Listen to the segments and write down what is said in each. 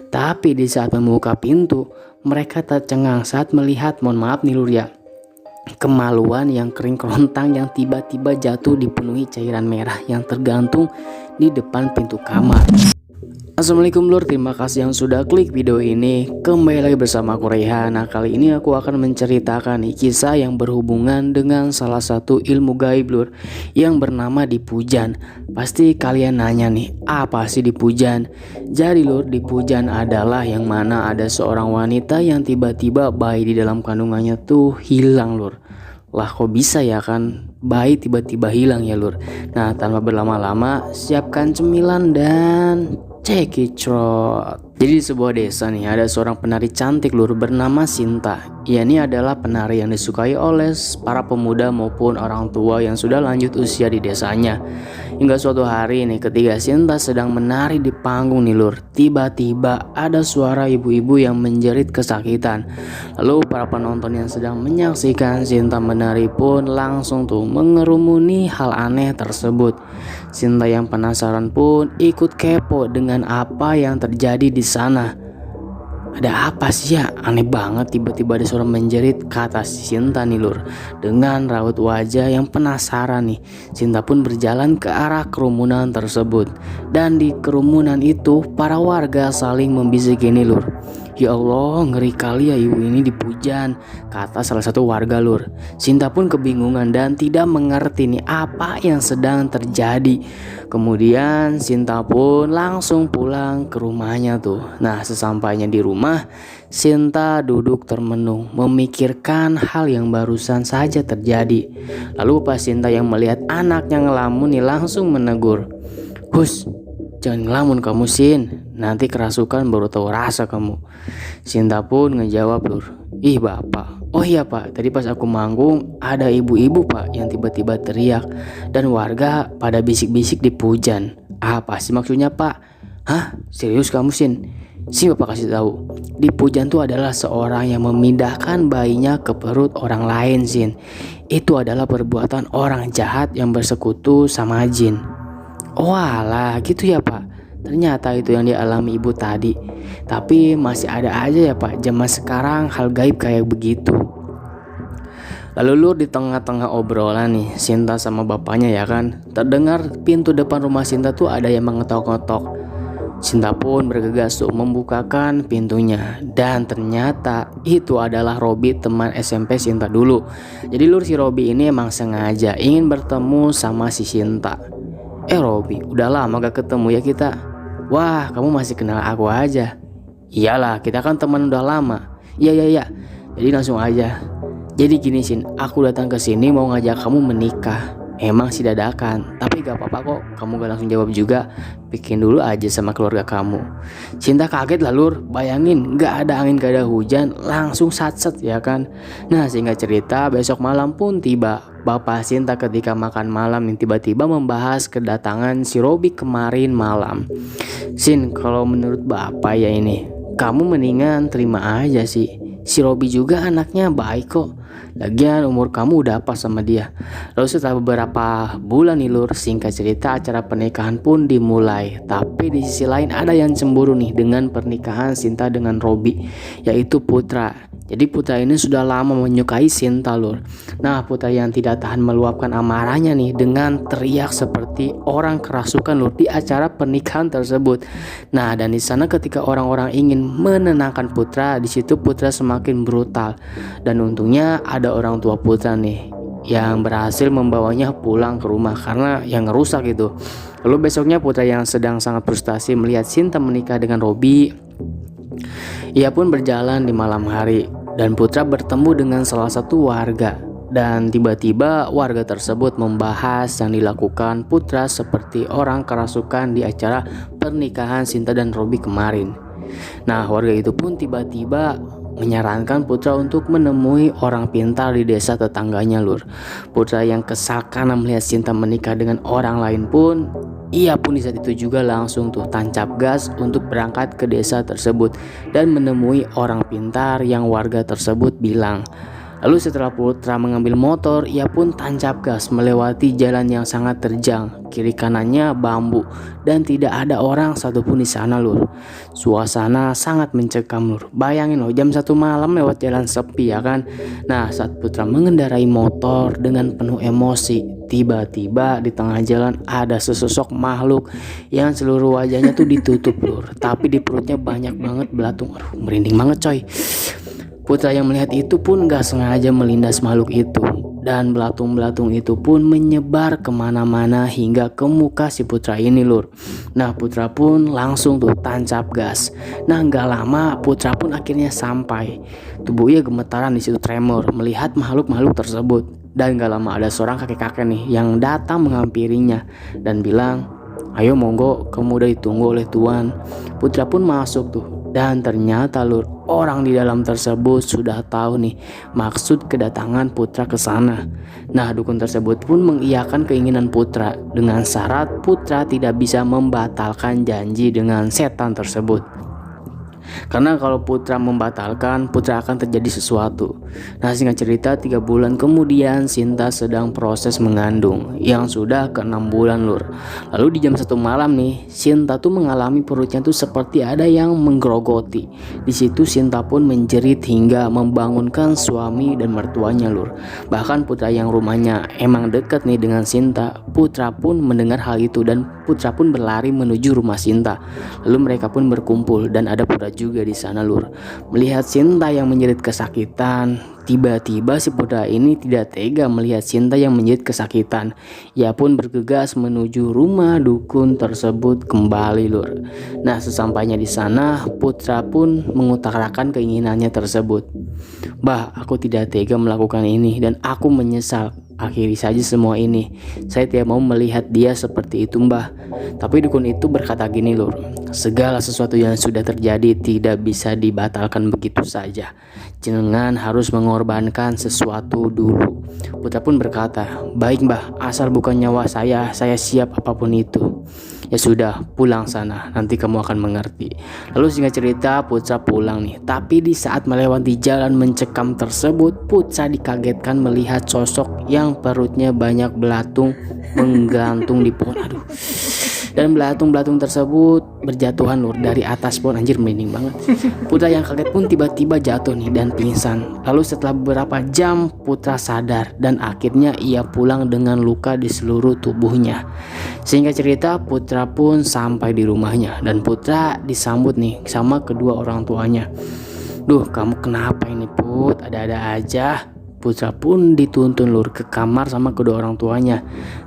Tapi di saat membuka pintu, mereka tercengang saat melihat, mohon maaf nih lur ya, kemaluan yang kering kerontang yang tiba-tiba jatuh dipenuhi cairan merah yang tergantung di depan pintu kamar. Assalamualaikum lur, terima kasih yang sudah klik video ini. Kembali lagi bersama aku Rehan. Nah, kali ini aku akan menceritakan kisah yang berhubungan dengan salah satu ilmu gaib lur, yang bernama dipujan. Pasti kalian nanya nih, apa sih dipujan? Jadi lur, dipujan adalah yang mana ada seorang wanita yang tiba-tiba bayi di dalam kandungannya tuh hilang lur. Lah kok bisa ya kan, bayi tiba-tiba hilang ya lur. Nah, tanpa berlama-lama, siapkan cemilan dan cekicot. Jadi di sebuah desa nih ada seorang penari cantik lur bernama Sinta. Ia ini adalah penari yang disukai oleh para pemuda maupun orang tua yang sudah lanjut usia di desanya. Hingga suatu hari nih ketika Sinta sedang menari di panggung nih lur, tiba-tiba ada suara ibu-ibu yang menjerit kesakitan. Lalu para penonton yang sedang menyaksikan Sinta menari pun langsung tuh mengerumuni hal aneh tersebut. Sinta yang penasaran pun ikut kepo dengan apa yang terjadi di sana. Ada apa sih ya? Aneh banget tiba-tiba ada suara menjerit, kata si Sinta nih lur. Dengan raut wajah yang penasaran nih, Sinta pun berjalan ke arah kerumunan tersebut. Dan di kerumunan itu para warga saling membisik ini lur. Ya Allah, ngeri kali ya ibu ini dipujan, kata salah satu warga lur. Sinta pun kebingungan dan tidak mengerti nih apa yang sedang terjadi. Kemudian Sinta pun langsung pulang ke rumahnya tuh. Nah, sesampainya di rumah, Sinta duduk termenung memikirkan hal yang barusan saja terjadi. Lalu pas Sinta yang melihat anaknya ngelamun nih langsung menegur. "Hus, jangan ngelamun kamu Sin, nanti kerasukan baru tahu rasa kamu." Sinta pun ngejawab lur, "Ih bapak, oh iya pak, tadi pas aku manggung ada ibu-ibu pak yang tiba-tiba teriak dan warga pada bisik-bisik dipujan." "Apa sih maksudnya pak?" "Hah? Serius kamu Sin?" "Sini bapak kasih tahu. Dipujan tuh adalah seorang yang memindahkan bayinya ke perut orang lain Sin. Itu adalah perbuatan orang jahat yang bersekutu sama jin." "Oh alah gitu ya pak, ternyata itu yang dialami ibu tadi. Tapi masih ada aja ya pak zaman sekarang hal gaib kayak begitu." Lalu lur di tengah-tengah obrolan nih Sinta sama bapaknya ya kan, terdengar pintu depan rumah Sinta tuh ada yang mengetok-ngetok. Sinta pun bergegas tuh membukakan pintunya. Dan ternyata itu adalah Robi, teman SMP Sinta dulu. Jadi lur, si Robi ini emang sengaja ingin bertemu sama si Sinta. Robi, udah lama gak ketemu ya kita." "Wah, kamu masih kenal aku aja." "Iyalah, kita kan teman udah lama." Iya. Jadi langsung aja. Jadi gini Sin, aku datang ke sini mau ngajak kamu menikah. Emang sih dadakan, tapi gak apa-apa kok. Kamu gak langsung jawab juga. Bikin dulu aja sama keluarga kamu." Sinta kaget lah lur, bayangin gak ada angin gak ada hujan, langsung satset ya kan. Nah, singkat cerita besok malam pun tiba. Bapak Sinta ketika makan malam yang tiba-tiba membahas kedatangan si Robi kemarin malam. "Sin, kalau menurut bapak ya ini, kamu mendingan terima aja sih. Si Robi juga anaknya baik kok. Lagian umur kamu udah pas sama dia." Lalu setelah beberapa bulan nih lur, singkat cerita acara pernikahan pun dimulai. Tapi di sisi lain ada yang cemburu nih dengan pernikahan Sinta dengan Robi, yaitu Putra. Jadi Putra ini sudah lama menyukai Sinta lur. Nah, Putra yang tidak tahan meluapkan amarahnya nih dengan teriak seperti orang kerasukan lur di acara pernikahan tersebut. Nah, dan di sana ketika orang-orang ingin menenangkan Putra, di situ Putra semakin brutal. Dan untungnya ada orang tua Putra nih yang berhasil membawanya pulang ke rumah karena yang ngerusak itu. Lalu besoknya Putra yang sedang sangat frustasi melihat Sinta menikah dengan Robi, ia pun berjalan di malam hari dan Putra bertemu dengan salah satu warga. Dan tiba-tiba warga tersebut membahas yang dilakukan Putra seperti orang kerasukan di acara pernikahan Sinta dan Robi kemarin. Nah, warga itu pun tiba-tiba menyarankan Putra untuk menemui orang pintar di desa tetangganya lur. Putra yang kesal karena melihat Sinta menikah dengan orang lain pun, ia pun di saat itu juga langsung tuh tancap gas untuk berangkat ke desa tersebut dan menemui orang pintar yang warga tersebut bilang. Lalu setelah Putra mengambil motor, ia pun tancap gas melewati jalan yang sangat terjang. Kiri kanannya bambu dan tidak ada orang satupun di sana, Lur. Suasana sangat mencekam, Lur. Bayangin loh, jam 1 malam lewat jalan sepi ya kan. Nah, saat Putra mengendarai motor dengan penuh emosi, tiba-tiba di tengah jalan ada sesosok makhluk yang seluruh wajahnya tuh ditutup, Lur. Tapi di perutnya banyak banget belatung. Aduh, merinding banget coy. Putra yang melihat itu pun gak sengaja melindas makhluk itu, dan belatung-belatung itu pun menyebar kemana-mana hingga ke muka si Putra ini, Lur. Nah, Putra pun langsung tuh tancap gas. Nah, gak lama Putra pun akhirnya sampai. Tubuhnya gemetaran, di situ tremor melihat makhluk-makhluk tersebut. Dan gak lama ada seorang kakek-kakek nih yang datang menghampirinya dan bilang, "Ayo monggo, kamu udah ditunggu oleh Tuan." Putra pun masuk tuh, dan ternyata, Lur, orang di dalam tersebut sudah tahu nih maksud kedatangan Putra ke sana. Nah, dukun tersebut pun mengiyakan keinginan Putra dengan syarat Putra tidak bisa membatalkan janji dengan setan tersebut. Karena kalau Putra membatalkan, Putra akan terjadi sesuatu. Nah, singkat cerita, 3 bulan kemudian Sinta sedang proses mengandung yang sudah ke-6 bulan, Lur. Lalu di jam 1 malam nih, Sinta tuh mengalami perutnya tuh seperti ada yang menggerogoti. Di situ Sinta pun menjerit hingga membangunkan suami dan mertuanya, Lur. Bahkan Putra yang rumahnya emang dekat nih dengan Sinta, Putra pun mendengar hal itu dan Putra pun berlari menuju rumah Sinta. Lalu mereka pun berkumpul dan ada Putra juga di sana, Lur. Melihat Sinta yang menjerit kesakitan, tiba-tiba si Putra ini tidak tega melihat Sinta yang menjerit kesakitan. Ia pun bergegas menuju rumah dukun tersebut kembali, Lur. Nah, sesampainya di sana, Putra pun mengutarakan keinginannya tersebut. "Mbah, aku tidak tega melakukan ini dan aku menyesal. Akhiri saja semua ini. Saya tidak mau melihat dia seperti itu, Mbah." Tapi dukun itu berkata gini, Lur, "Segala sesuatu yang sudah terjadi tidak bisa dibatalkan begitu saja. Jenengan harus mengorbankan sesuatu dulu." Putra pun berkata, "Baik, Mbah, asal bukan nyawa saya siap apapun itu." "Ya sudah, pulang sana, nanti kamu akan mengerti." Lalu singkat cerita, Putra pulang nih. Tapi di saat melewati jalan mencekam tersebut, Putra dikagetkan melihat sosok yang perutnya banyak belatung menggantung di pohon. Aduh. Dan belatung-belatung tersebut berjatuhan, Lur, dari atas pohon. Anjir, merinding banget. Putra yang kaget pun tiba-tiba jatuh nih dan pingsan. Lalu setelah beberapa jam Putra sadar dan akhirnya ia pulang dengan luka di seluruh tubuhnya. Sehingga cerita, Putra pun sampai di rumahnya dan Putra disambut nih sama kedua orang tuanya. "Duh, kamu kenapa ini, Put? Ada-ada aja." Putra pun dituntun, Lur, ke kamar sama kedua orang tuanya.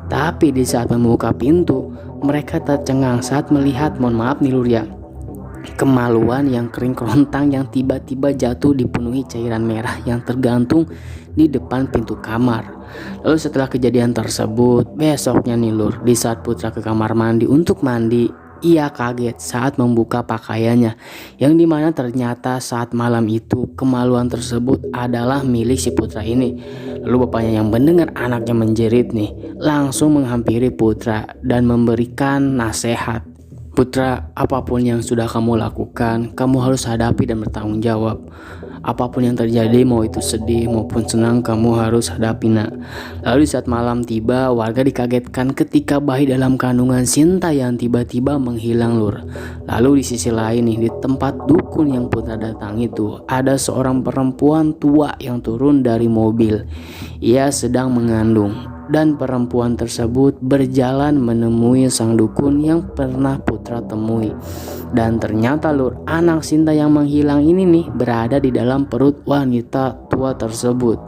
Tapi di saat membuka pintu, mereka tercengang saat melihat, mohon maaf nih, Lur ya, kemaluan yang kering kerontang yang tiba-tiba jatuh dipenuhi cairan merah yang tergantung di depan pintu kamar. Lalu setelah kejadian tersebut, besoknya nih, Lur, di saat Putra ke kamar mandi untuk mandi, ia kaget saat membuka pakaiannya, yang dimana ternyata saat malam itu kemaluan tersebut adalah milik si Putra ini. Lalu bapaknya yang mendengar anaknya menjerit nih, langsung menghampiri Putra dan memberikan nasihat. "Putra, apapun yang sudah kamu lakukan, kamu harus hadapi dan bertanggung jawab. Apapun yang terjadi, mau itu sedih maupun senang, kamu harus hadapi, nak." Lalu saat malam tiba, warga dikagetkan ketika bayi dalam kandungan Sinta yang tiba-tiba menghilang, Lur. Lalu di sisi lain nih, di tempat dukun yang Putra datang itu, ada seorang perempuan tua yang turun dari mobil. Ia sedang mengandung. Dan perempuan tersebut berjalan menemui sang dukun yang pernah Putra temui. Dan ternyata, Lur, anak Sinta yang menghilang ini nih berada di dalam perut wanita tua tersebut.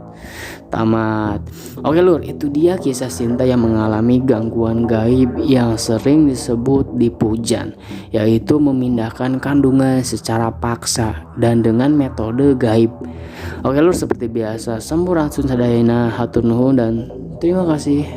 Tamat. Oke, Lur, itu dia kisah Sinta yang mengalami gangguan gaib yang sering disebut dipujan, yaitu memindahkan kandungan secara paksa dan dengan metode gaib. Oke, Lur, seperti biasa, sampurasun sadayana, hatur nuhun, dan terima kasih.